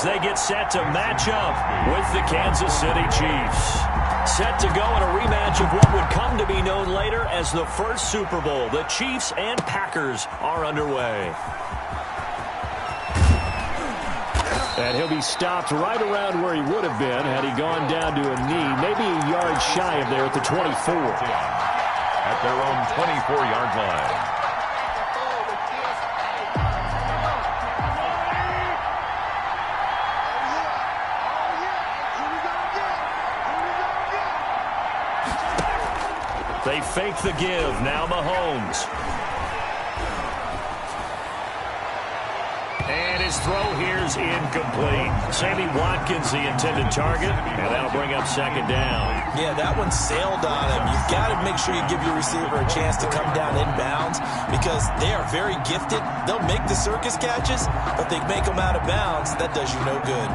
as they get set to match up with the Kansas City Chiefs. Set to go in a rematch of what would come to be known later as the first Super Bowl. The Chiefs and Packers are underway. And he'll be stopped right around where he would have been had he gone down to a knee, maybe a yard shy of there at the 24. At their own 24-yard line. They fake the give. Now Mahomes. And his throw here's incomplete. Sammy Watkins, the intended target, and that'll bring up second down. Yeah, that one sailed on him. You've got to make sure you give your receiver a chance to come down inbounds because they are very gifted. They'll make the circus catches, but they make them out of bounds. That does you no good.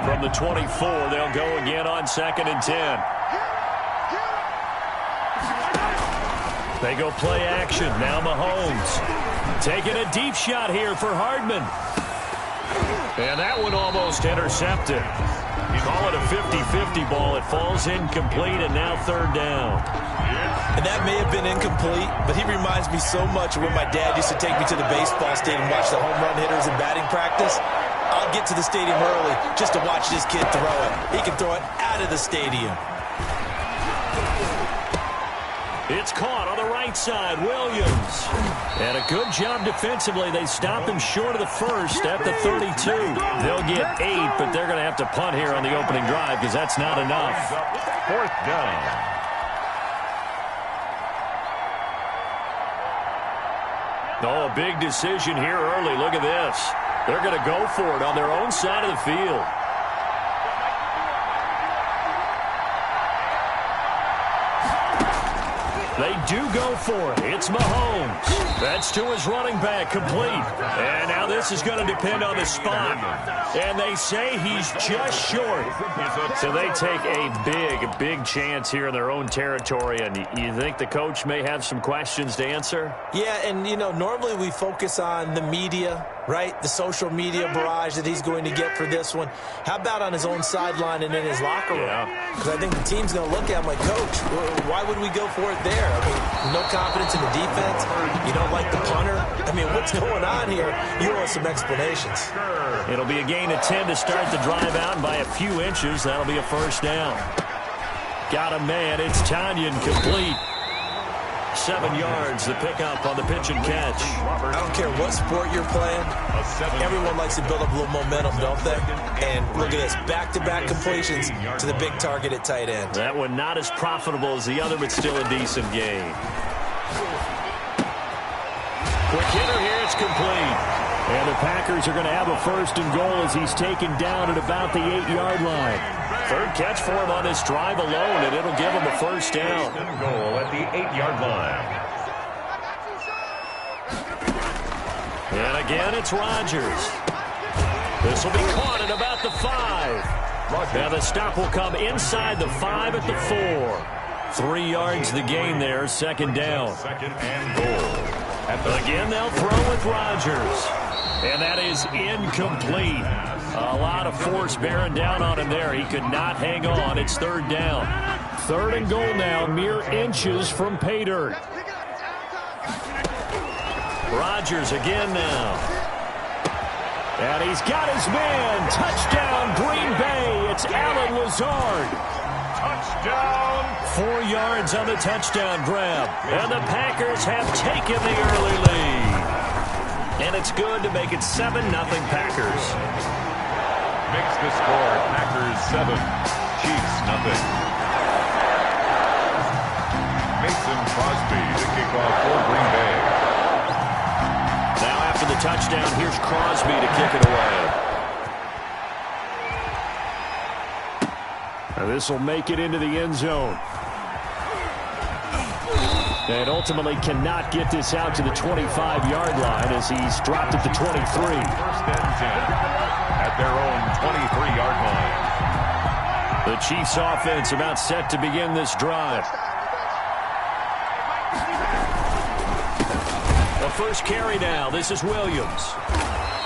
From the 24, they'll go again on 2nd and 10. They go play action. Now Mahomes. Taking a deep shot here for Hardman. And that one almost intercepted. Call it a 50-50 ball. It falls incomplete, and now 3rd down. And that may have been incomplete, but he reminds me so much of when my dad used to take me to the baseball stadium and watch the home run hitters in batting practice. I'll get to the stadium early just to watch this kid throw it. He can throw it out of the stadium. It's caught on the right side. Williams. And a good job defensively. They stop him short of the first at the 32. They'll get 8, but they're going to have to punt here on the opening drive because that's not enough. 4th down. Oh, a big decision here early. Look at this. They're going to go for it on their own side of the field. They do go for it. It's Mahomes. That's to his running back, complete. And now this is going to depend on the spot. And they say he's just short. So they take a big chance here in their own territory. And you think the coach may have some questions to answer? Yeah, and, you know, normally we focus on the media, right? The social media barrage that he's going to get for this one. How about on his own sideline and in his locker room? Because I think the team's going to look at him like, Coach, why would we go for it there? I mean, no confidence in the defense. You don't like the punter. I mean, what's going on here? You want some explanations. It'll be a gain of 10 to start the drive out, and by a few inches, that'll be a 1st down. Got a man. It's Tanyan, complete. 7 yards, the pickup on the pitch and catch. I don't care what sport you're playing. Everyone likes to build up a little momentum, don't they? And look at this, back-to-back completions to the big target at tight end. That one not as profitable as the other, but still a decent gain. Quick hitter here, it's complete. And the Packers are going to have a 1st and goal as he's taken down at about the 8-yard line. 3rd catch for him on this drive alone, and it'll give him a 1st down. Goal at the 8-yard line. And again, it's Rodgers. This will be caught at about the 5. Now the stop will come inside the 5 at the 4. 3 yards the gain there, 2nd down. 2nd and goal. Again, they'll throw with Rodgers. And that is incomplete. A lot of force bearing down on him there. He could not hang on. It's 3rd down. 3rd and goal now, mere inches from pay dirt. Rodgers again now. And he's got his man. Touchdown, Green Bay. It's Allen Lazard. Touchdown. 4 yards on the touchdown grab. And the Packers have taken the early lead. And it's good to make it 7-0 Packers. Makes the score Packers 7, Chiefs 0. Mason Crosby to kick off for Green Bay. Now after the touchdown, here's Crosby to kick it away. And this will make it into the end zone. And ultimately cannot get this out to the 25-yard line as he's dropped at the 23. 1st and 10 at their own 23-yard line. The Chiefs offense about set to begin this drive. A first carry now. This is Williams.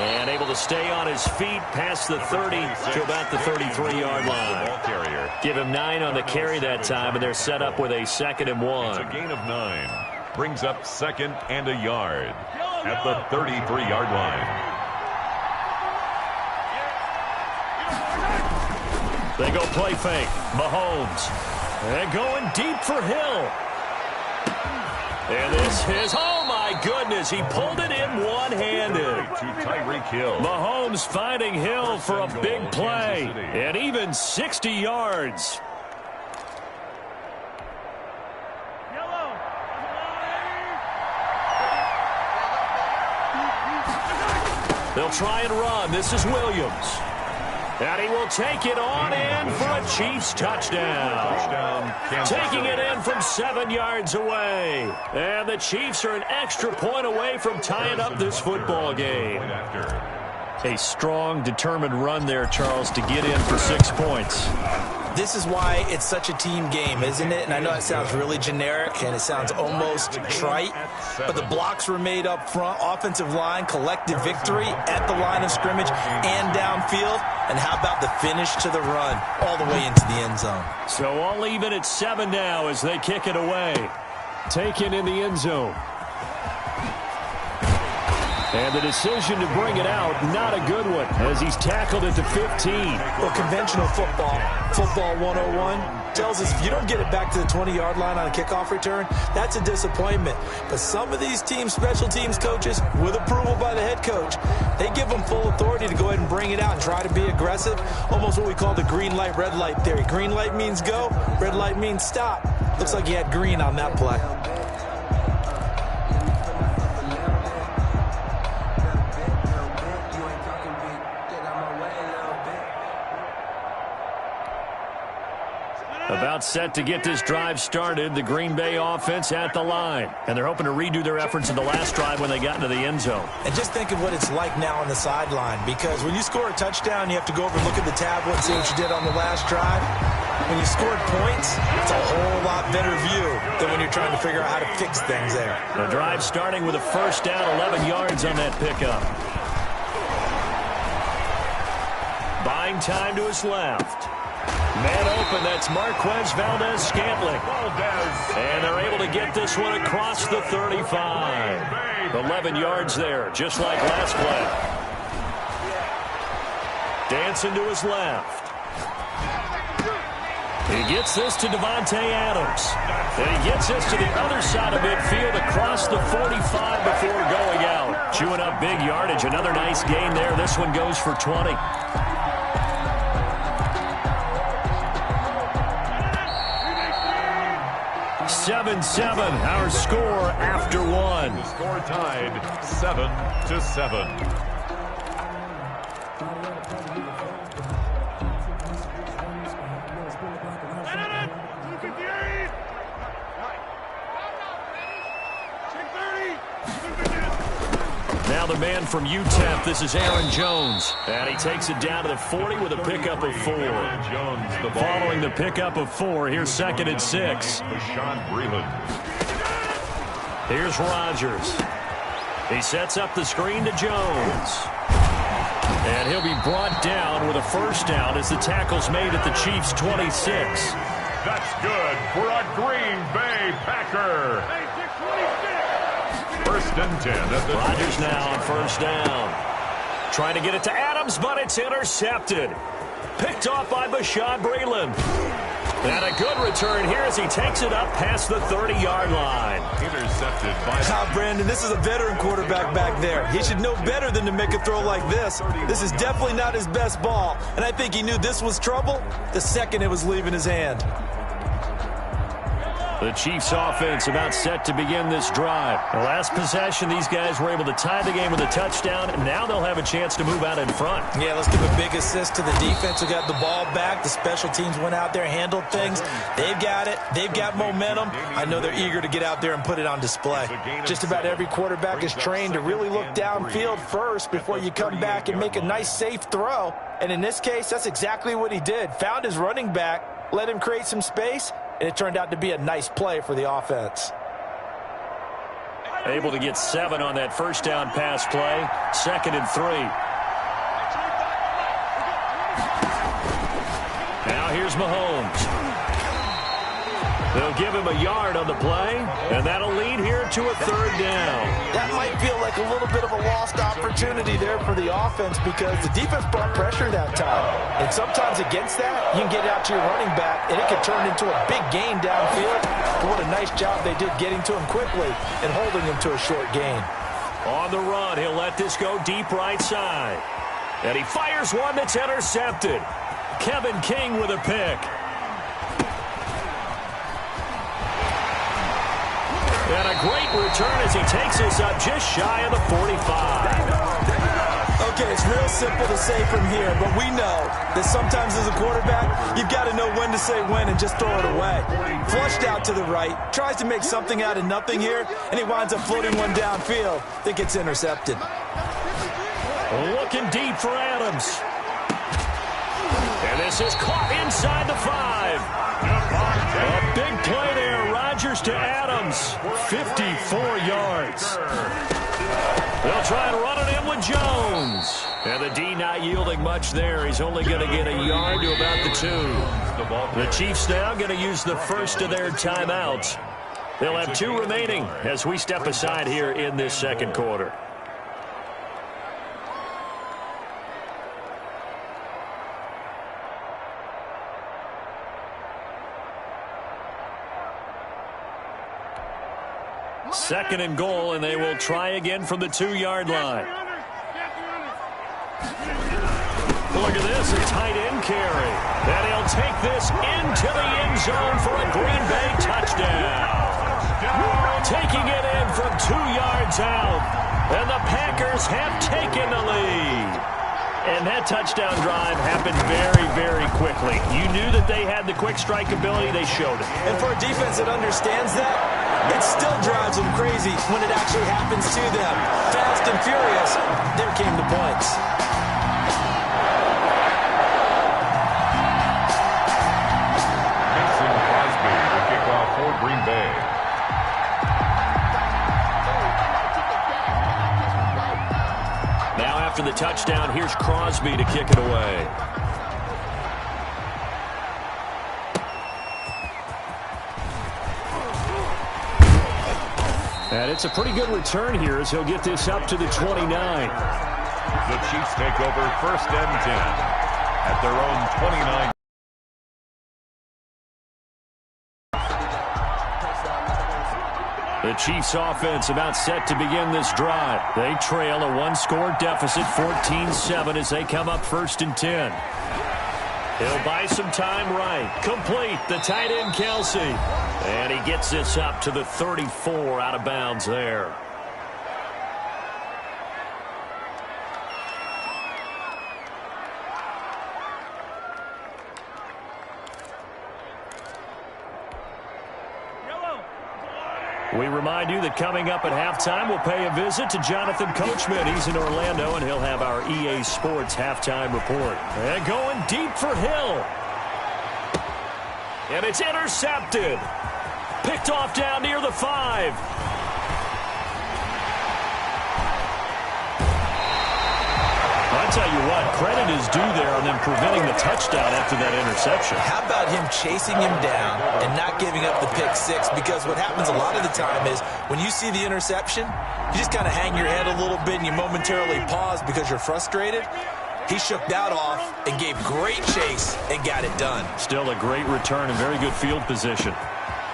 And able to stay on his feet past the 30 to about the 33-yard line. Give him 9 on the carry that time, and they're set up with a 2nd and 1. It's a gain of 9. Brings up 2nd and a yard at the 33-yard line. They go play fake. Mahomes. And going deep for Hill. And this is, oh my goodness, he pulled it in one-handed. To Tyreek Hill. Mahomes finding Hill for a big play. And even 60 yards. They'll try and run. This is Williams. And he will take it on in for a Chiefs touchdown. Taking it in from 7 yards away. And the Chiefs are an extra point away from tying up this football game. A strong, determined run there, Charles, to get in for 6 points. This is why it's such a team game, isn't it? And I know it sounds really generic and it sounds almost trite, but the blocks were made up front. Offensive line, collective victory at the line of scrimmage and downfield. And how about the finish to the run all the way into the end zone? So all even at 7 now as they kick it away. Taken in the end zone. And the decision to bring it out, not a good one, as he's tackled at the 15. Well, conventional football 101, tells us if you don't get it back to the 20-yard line on a kickoff return, that's a disappointment. But some of these teams, special teams coaches, with approval by the head coach, they give them full authority to go ahead and bring it out and try to be aggressive, almost what we call the green light, red light theory. Green light means go, red light means stop. Looks like he had green on that play. About set to get this drive started, the Green Bay offense at the line. And they're hoping to redo their efforts in the last drive when they got into the end zone. And just think of what it's like now on the sideline, because when you score a touchdown, you have to go over and look at the tablet and see what you did on the last drive. When you scored points, it's a whole lot better view than when you're trying to figure out how to fix things there. The drive starting with a first down, 11 yards on that pickup. Buying time to his left. Man open, that's Marquez Valdez-Scantling. And they're able to get this one across the 35. 11 yards there, just like last play. Dancing to his left. He gets this to Devontae Adams. And he gets this to the other side of midfield across the 45 before going out. Chewing up big yardage. Another nice gain there. This one goes for 20. 7-7, our score after one. The score tied 7-7. Now the man from UTEP, this is Aaron Jones. And he takes it down to the 40 with a pickup of 4. Following the pickup of 4, here's 2nd and 6. Here's Rodgers. He sets up the screen to Jones. And he'll be brought down with a first down as the tackle's made at the Chiefs' 26. That's good for a Green Bay Packer. First and 10 at the Rodgers now on first down. Trying to get it to Adams, but it's intercepted. Picked off by Bashaud Breeland. And a good return here as he takes it up past the 30-yard line. Intercepted by Brandon, this is a veteran quarterback back there. He should know better than to make a throw like this. This is definitely not his best ball. And I think he knew this was trouble the second it was leaving his hand. The Chiefs offense about set to begin this drive. The last possession, these guys were able to tie the game with a touchdown, and now they'll have a chance to move out in front. Yeah, let's give a big assist to the defense who got the ball back. The special teams went out there, handled things. They've got it. They've got momentum. I know they're eager to get out there and put it on display. Just about every quarterback is trained to really look downfield first before you come back and make a nice, safe throw. And in this case, that's exactly what he did. Found his running back, let him create some space, and it turned out to be a nice play for the offense. Able to get 7 on that first down pass play. 2nd and 3. Now here's Mahomes. They'll give him a yard on the play, and that'll lead here to a 3rd down. That might feel like a little bit of a lost opportunity there for the offense because the defense brought pressure that time. And sometimes against that, you can get out to your running back, and it could turn into a big gain downfield. But what a nice job they did getting to him quickly and holding him to a short gain. On the run, he'll let this go deep right side. And he fires one that's intercepted. Kevin King with a pick. And a great return as he takes us up just shy of the 45. Okay, it's real simple to say from here, but we know that sometimes as a quarterback, you've got to know when to say when and just throw it away. Flushed out to the right, tries to make something out of nothing here, and he winds up floating one downfield that gets intercepted. Looking deep for Adams. And this is caught inside the 5. A big play there. Rodgers to Adams. 54 yards. They'll try and run it in with Jones. And the D not yielding much there. He's only going to get a yard to about the 2. The Chiefs now going to use the first of their timeouts. They'll have 2 remaining as we step aside here in this 2nd quarter. Second and goal, and they will try again from the 2-yard line. Look at this, a tight end carry. And he'll take this into the end zone for a Green Bay touchdown. Taking it in from 2 yards out. And the Packers have taken the lead. And that touchdown drive happened very, very quickly. You knew that they had the quick strike ability. They showed it. And for a defense that understands that, it still drives them crazy when it actually happens to them. Fast and furious, there came the points. Mason Crosby to kick off for Green Bay. Now after the touchdown, here's Crosby to kick it away. And it's a pretty good return here as he'll get this up to the 29. The Chiefs take over 1st and 10 at their own 29. The Chiefs offense about set to begin this drive. They trail a 1-score deficit, 14-7 as they come up 1st and 10. He'll buy some time right. Complete, the tight end Kelsey. And he gets this up to the 34 out of bounds there. We remind you that coming up at halftime, we'll pay a visit to Jonathan Coachman. He's in Orlando, and he'll have our EA Sports halftime report. And going deep for Hill. And it's intercepted. Picked off down near the 5. I'll tell you what, credit is due there on them preventing the touchdown after that interception. How about him chasing him down and not giving up the pick 6? Because what happens a lot of the time is when you see the interception, you just kind of hang your head a little bit and you momentarily pause because you're frustrated. He shook that off and gave great chase and got it done. Still a great return and very good field position.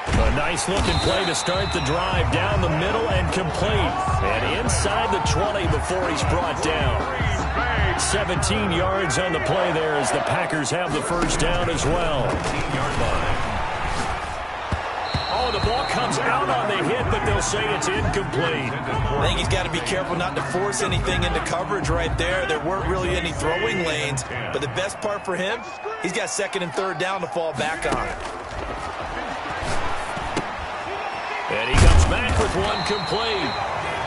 A nice-looking play to start the drive down the middle and complete. And inside the 20 before he's brought down. 17 yards on the play there as the Packers have the first down as well. 18-yard line. Oh, the ball comes out on the hit, but they'll say it's incomplete. I think he's got to be careful not to force anything into coverage right there. There weren't really any throwing lanes, but the best part for him, he's got 2nd and 3rd down to fall back on. And he comes back with one complete.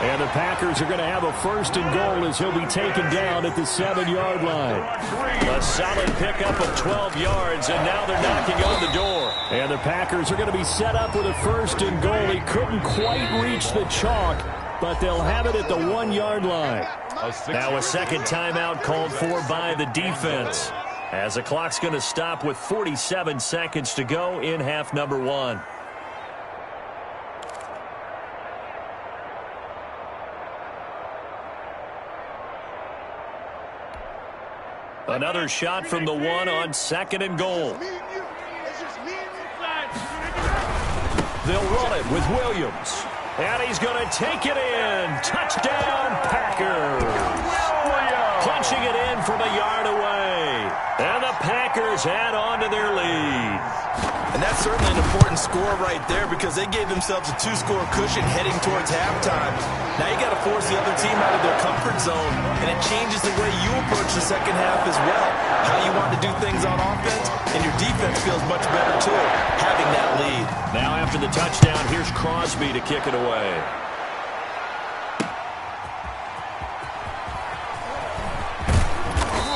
And the Packers are going to have a 1st and goal as he'll be taken down at the 7-yard line. A solid pickup of 12 yards, and now they're knocking on the door. And the Packers are going to be set up with a 1st and goal. He couldn't quite reach the chalk, but they'll have it at the 1-yard line. Now a second timeout called for by the defense, as the clock's going to stop with 47 seconds to go in half number 1. Another shot from the 1 on 2nd and goal. They'll run it with Williams. And he's going to take it in. Touchdown, Packers. Punching it in from a yard away. And the Packers add on to their lead. And that's certainly an important score right there because they gave themselves a 2-score cushion heading towards halftime. Now you got to force the other team out of their comfort zone, and it changes the way you approach the second half as well. How you want to do things on offense, and your defense feels much better too, having that lead. Now after the touchdown, here's Crosby to kick it away.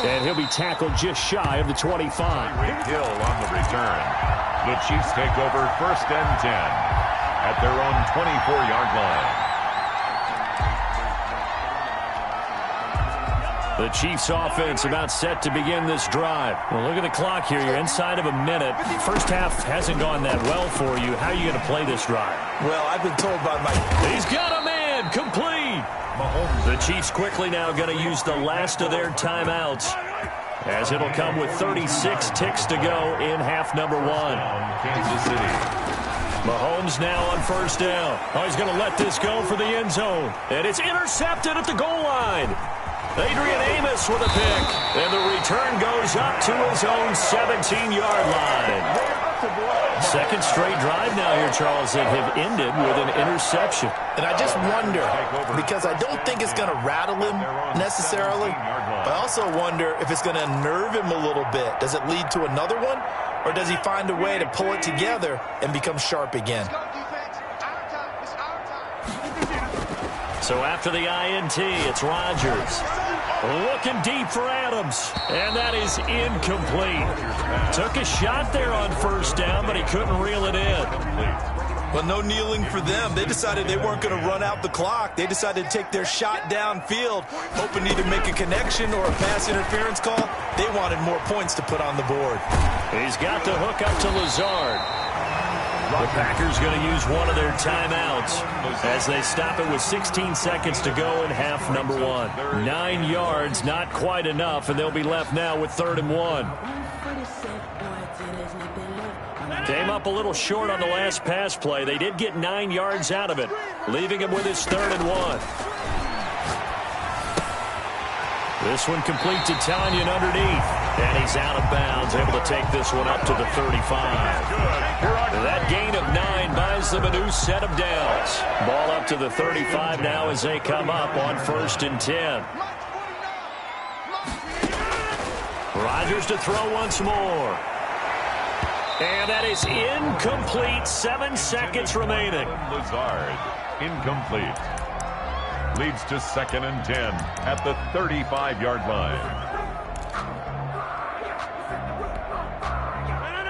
And he'll be tackled just shy of the 25. Hill on the return. The Chiefs take over 1st and 10 at their own 24-yard line. The Chiefs offense about set to begin this drive. Well, look at the clock here. You're inside of a minute. First half hasn't gone that well for you. How are you going to play this drive? Well, I've been told by my... He's got a man. Complete. The Chiefs quickly now going to use the last of their timeouts, as it'll come with 36 ticks to go in half number 1. Kansas City. Mahomes now on 1st down. Oh, he's going to let this go for the end zone. And it's intercepted at the goal line. Adrian Amos with a pick. And the return goes up to his own 17-yard line. Second straight drive now here, Charles, that have ended with an interception. And I just wonder, because I don't think it's going to rattle him necessarily, but I also wonder if it's going to unnerve him a little bit. Does it lead to another one, or does he find a way to pull it together and become sharp again? So after the INT, it's Rodgers. Looking deep for Adams, and that is incomplete. Took a shot there on 1st down, but he couldn't reel it in. Well, no kneeling for them. They decided they weren't going to run out the clock. They decided to take their shot downfield, hoping to either make a connection or a pass interference call. They wanted more points to put on the board. He's got the hook up to Lazard. The Packers going to use one of their timeouts as they stop it with 16 seconds to go in half number 1. 9 yards, not quite enough, and they'll be left now with 3rd and 1. Came up a little short on the last pass play. They did get 9 yards out of it, leaving him with his 3rd and 1. This one complete to Tanyan underneath. And he's out of bounds, able to take this one up to the 35. That gain of 9 buys them a new set of downs. Ball up to the 35 now as they come up on 1st and 10. Rodgers to throw once more. And that is incomplete. 7 seconds remaining. Lazard, incomplete. Leads to 2nd and 10 at the 35-yard line.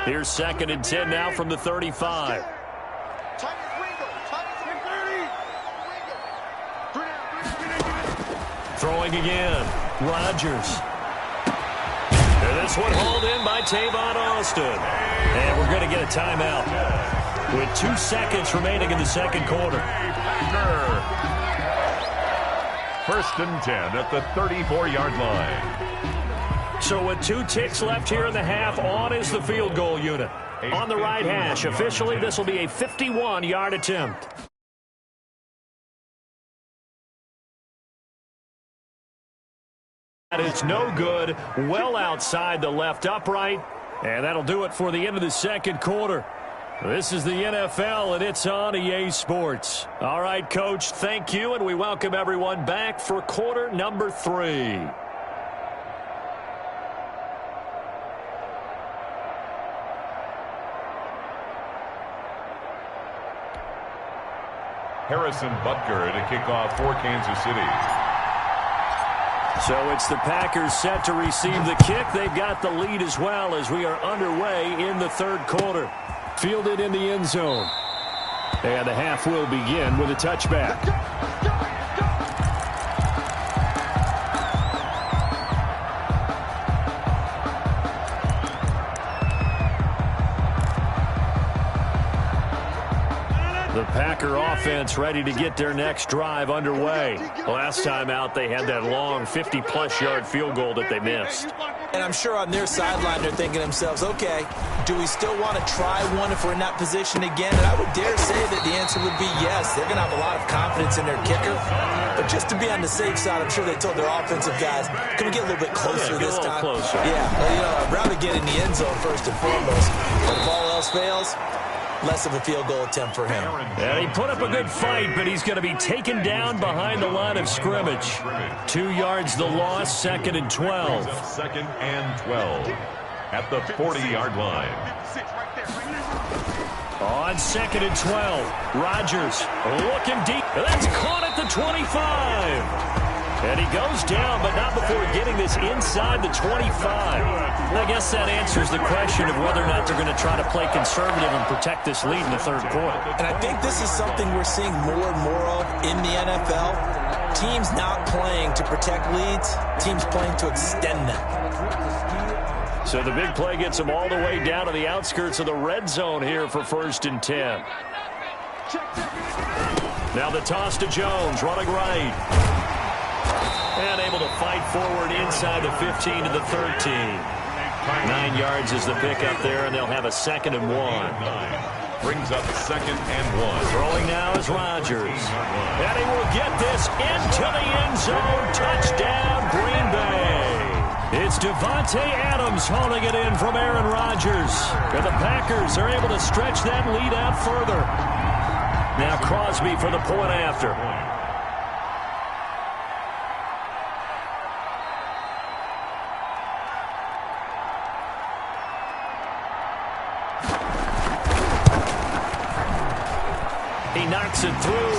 Here's 2nd and 10 now from the 35. Throwing again. Rodgers. And this one hauled in by Tavon Austin. And we're going to get a timeout with 2 seconds remaining in the second quarter. 1st and 10 at the 34-yard line. So with 2 ticks left here in the half, on is the field goal unit. On the right hash, officially this will be a 51-yard attempt. That is no good, well outside the left upright, and that'll do it for the end of the second quarter. This is the NFL, and it's on EA Sports. All right, Coach, thank you, and we welcome everyone back for quarter number 3. Harrison Butker to kick off for Kansas City. So it's the Packers set to receive the kick. They've got the lead as well as we are underway in the third quarter. Fielded in the end zone. And the half will begin with a touchback. The Packer offense ready to get their next drive underway. Last time out, they had that long 50-plus yard field goal that they missed. And I'm sure on their sideline they're thinking to themselves, okay, do we still want to try one if we're in that position again? And I would dare say that the answer would be yes. They're going to have a lot of confidence in their kicker. But just to be on the safe side, I'm sure they told their offensive guys, can we get a little bit closer this time? Closer. Yeah, well, I'd rather get in the end zone first and foremost. But if all else fails, less of a field goal attempt for him. And he put up a good fight, but he's going to be taken down behind the line of scrimmage. 2 yards the loss, 2nd and 12. 2nd and 12 at the 40-yard line. On 2nd and 12, Rodgers looking deep. That's caught at the 25. And he goes down, but not before getting this inside the 25. I guess that answers the question of whether or not they're going to try to play conservative and protect this lead in the third quarter. And I think this is something we're seeing more and more of in the NFL. Teams not playing to protect leads, teams playing to extend them. So the big play gets them all the way down to the outskirts of the red zone here for 1st and 10. Now the toss to Jones, running right. And able to fight forward inside the 15 to the 13. 9 yards is the pickup there, and they'll have a 2nd and 1. Brings up 2nd and 1. Throwing now is Rodgers. And he will get this into the end zone. Touchdown, Green Bay. It's Devontae Adams holding it in from Aaron Rodgers. And the Packers are able to stretch that lead out further. Now Crosby for the point after. He knocks it through.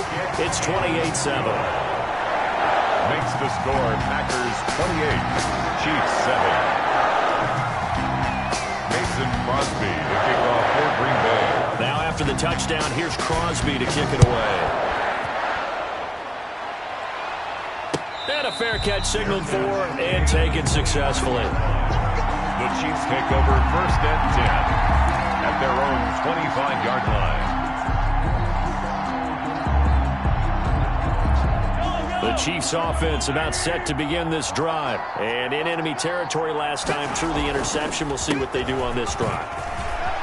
It's 28-7. Makes the score Packers 28, Chiefs 7. Mason Crosby to kick off for Green Bay. Now after the touchdown, here's Crosby to kick it away. And a fair catch signaled for and taken successfully. The Chiefs take over 1st and 10 at their own 25-yard line. The Chiefs offense about set to begin this drive. And in enemy territory last time through the interception. We'll see what they do on this drive.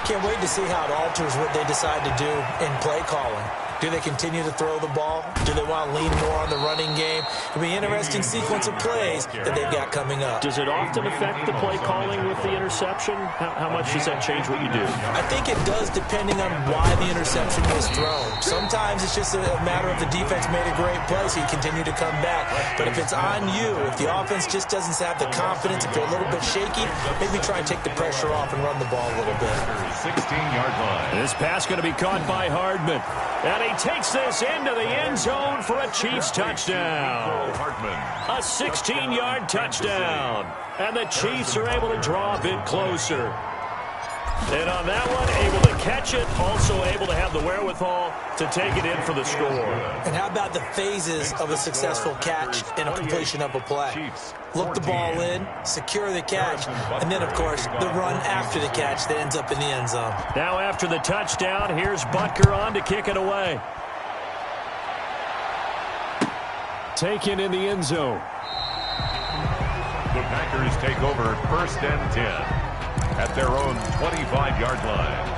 Can't wait to see how it alters what they decide to do in play calling. Do they continue to throw the ball? Do they want to lean more on the running game? It'll be an interesting sequence of plays that they've got coming up. Does it often affect the play calling with the interception? How much does that change what you do? I think it does depending on why the interception was thrown. Sometimes it's just a matter of the defense made a great play, so you continue to come back. But if it's on you, if the offense just doesn't have the confidence, if they're a little bit shaky, maybe try and take the pressure off and run the ball a little bit. 16-yard line. This pass going to be caught by Hardman. And he takes this into the end zone for a Chiefs touchdown. A 16-yard touchdown. And the Chiefs are able to draw a bit closer. And on that one, able to catch it, also able to have the wherewithal to take it in for the score. And how about the phases of a successful catch and a completion of a play? Look the ball in, secure the catch, and then, of course, the run after the catch that ends up in the end zone. Now after the touchdown, here's Butker on to kick it away. Taken in the end zone. The Packers take over 1st and 10 at their own 25-yard line.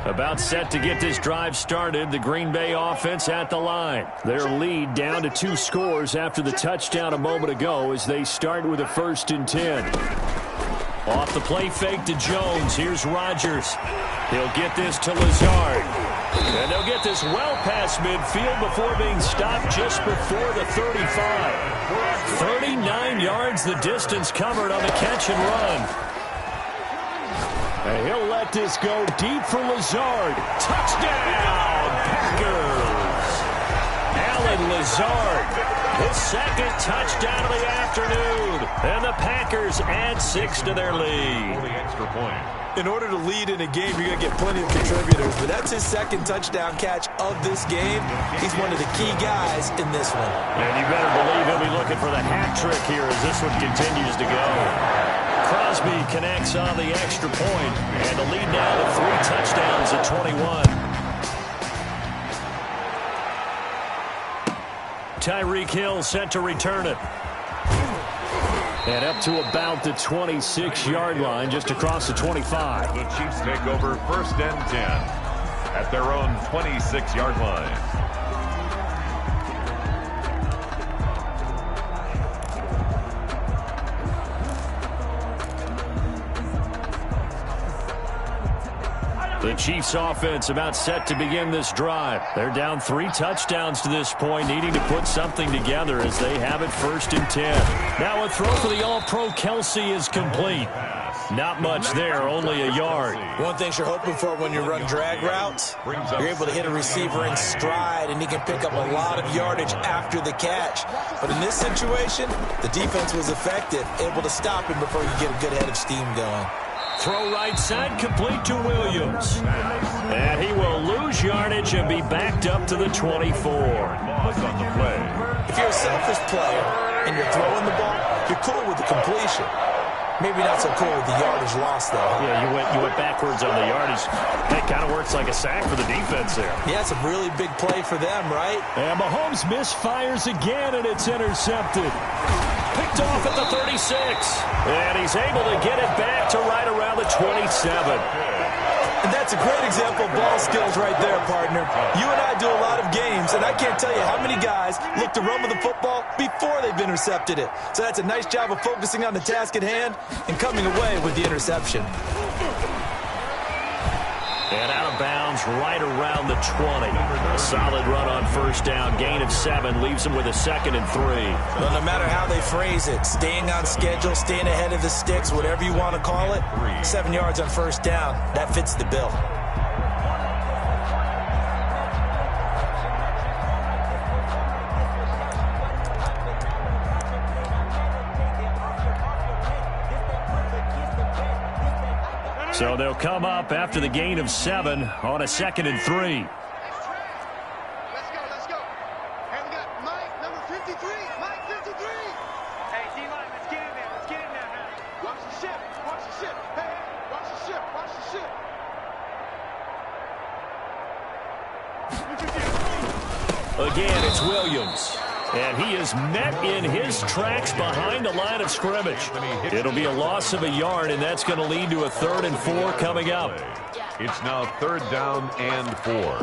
About set to get this drive started. The Green Bay offense at the line. Their lead down to 2 scores after the touchdown a moment ago as they start with a 1st and 10. Off the play fake to Jones. Here's Rodgers. He'll get this to Lazard. And they'll get this well past midfield before being stopped just before the 35. 39 yards the distance covered on the catch and run. And he'll let this go deep for Lazard. Touchdown, Packers! Alan Lazard, his second touchdown of the afternoon. And the Packers add 6 to their lead. For the extra point. In order to lead in a game, you're going to get plenty of contributors, but that's his second touchdown catch of this game. He's one of the key guys in this one. And you better believe he'll be looking for the hat trick here as this one continues to go. Crosby connects on the extra point, and the lead now to 3 touchdowns at 21. Tyreek Hill set to return it. And up to about the 26-yard line, just across the 25. The Chiefs take over 1st and 10 at their own 26-yard line. The Chiefs offense about set to begin this drive. They're down 3 touchdowns to this point, needing to put something together as they have it 1st and 10. Now a throw for the All-Pro Kelsey is complete. Not much there, only a yard. One thing you're hoping for when you run drag routes, you're able to hit a receiver in stride, and he can pick up a lot of yardage after the catch. But in this situation, the defense was effective, able to stop him before you get a good head of steam going. Throw right side, complete to Williams. And he will lose yardage and be backed up to the 24. Loss on the play. If you're a selfish player and you're throwing the ball, you're cool with the completion. Maybe not so cool with the yardage loss, though. Yeah, you went backwards on the yardage. That kind of works like a sack for the defense there. Yeah, it's a really big play for them, right? And Mahomes misfires again, and it's intercepted. Picked off at the 36. And he's able to get it back to right around the 27. And that's a great example of ball skills right there, partner. You and I do a lot of games, and I can't tell you how many guys look to run with the football before they've intercepted it. So that's a nice job of focusing on the task at hand and coming away with the interception. And out of bounds right around the 20. A solid run on 1st down. Gain of 7 leaves him with a 2nd and 3. Well, no matter how they phrase it, staying on schedule, staying ahead of the sticks, whatever you want to call it, 7 yards on 1st down, that fits the bill. So they'll come up after the gain of 7 on a 2nd and 3. Let's go. And we got Mike, number 53. Mike, 53. Hey, D-line, let's get in there. Man. Watch the ship. Hey, watch the ship. Again, it's Williams. And he is met in his tracks behind the line of scrimmage. It'll be a loss of a yard, and that's going to lead to a 3rd and 4 coming up. It's now 3rd down and 4.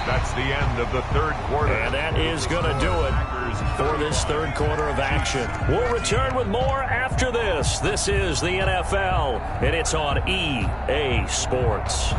That's the end of the 3rd quarter. And that is going to do it for this 3rd quarter of action. We'll return with more after this. This is the NFL, and it's on EA Sports.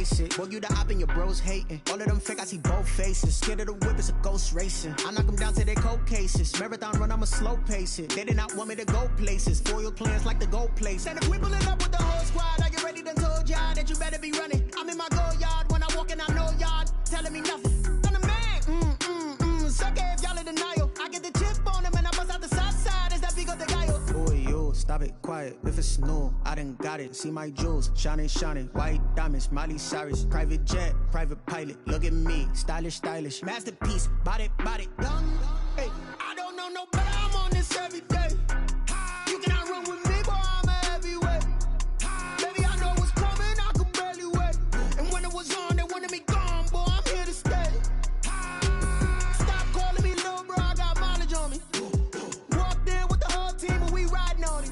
face it. Boy, you the op and your bros hating. All of them fake, I see both faces. Scared of the whip, it's a ghost racing. I knock them down to their cold cases. Marathon run, I'ma slow pace it. They did not want me to go places. Foil plans like the go place. And if we pulling up with the whole squad, are you ready? Done told y'all that you better be running. I'm in my go yard. When I walk in, I know y'all telling me nothing. I'm the man. Suck it if y'all in denial. I get the chip on them and I bust out the south side. Is that Vigo de Gallo? Boy, yo, stop it, quiet. If it's new, I done got it. See my jewels, shining, shining. White diamonds, Miley Cyrus. Private jet, private pilot. Look at me, stylish, stylish. Masterpiece, body, done. Hey, I don't know no better. I'm on this every day. You cannot run with me, boy, I'm a heavyweight. Baby, I know what's coming, I can barely wait. And when it was on, they wanted me gone, boy, I'm here to stay. Stop calling me little bro, I got mileage on me. Walked in with the whole team and we riding on it.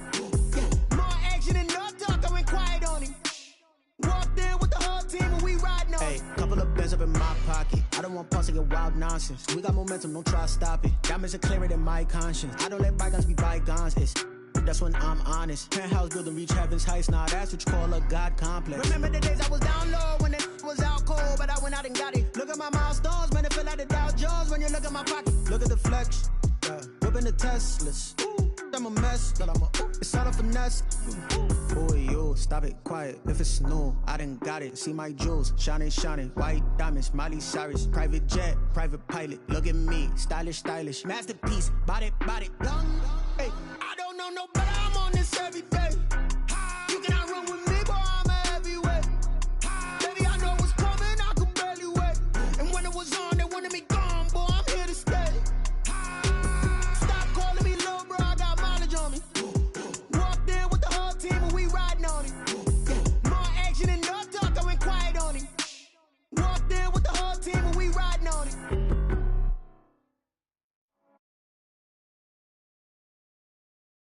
Yeah, more action and no talk, I went quiet on him. Walked in with the whole team and we riding on it. Hey, couple of bands up in my pocket. I don't want pause to get wild nonsense. We got momentum, don't try to stop it. Diamonds are clearer than my conscience. I don't let bygones be bygones. That's when I'm honest. Penthouse building, reach heaven's heights. Nah, that's what you call a God complex. Remember the days I was down low when it was out cold, but I went out and got it. Look at my milestones, man, it feel like the Dow Jones when you look at my pocket. Look at the flex, whipping the Teslas. I'm a mess, but it's all a finesse. Boy, yo, stop it, quiet. If it's new, I done got it. See my jewels, shining, shining. White diamonds, Miley Cyrus. Private jet, private pilot. Look at me, stylish, stylish. Masterpiece, body, done. Hey, I don't know no better. I'm on this every day.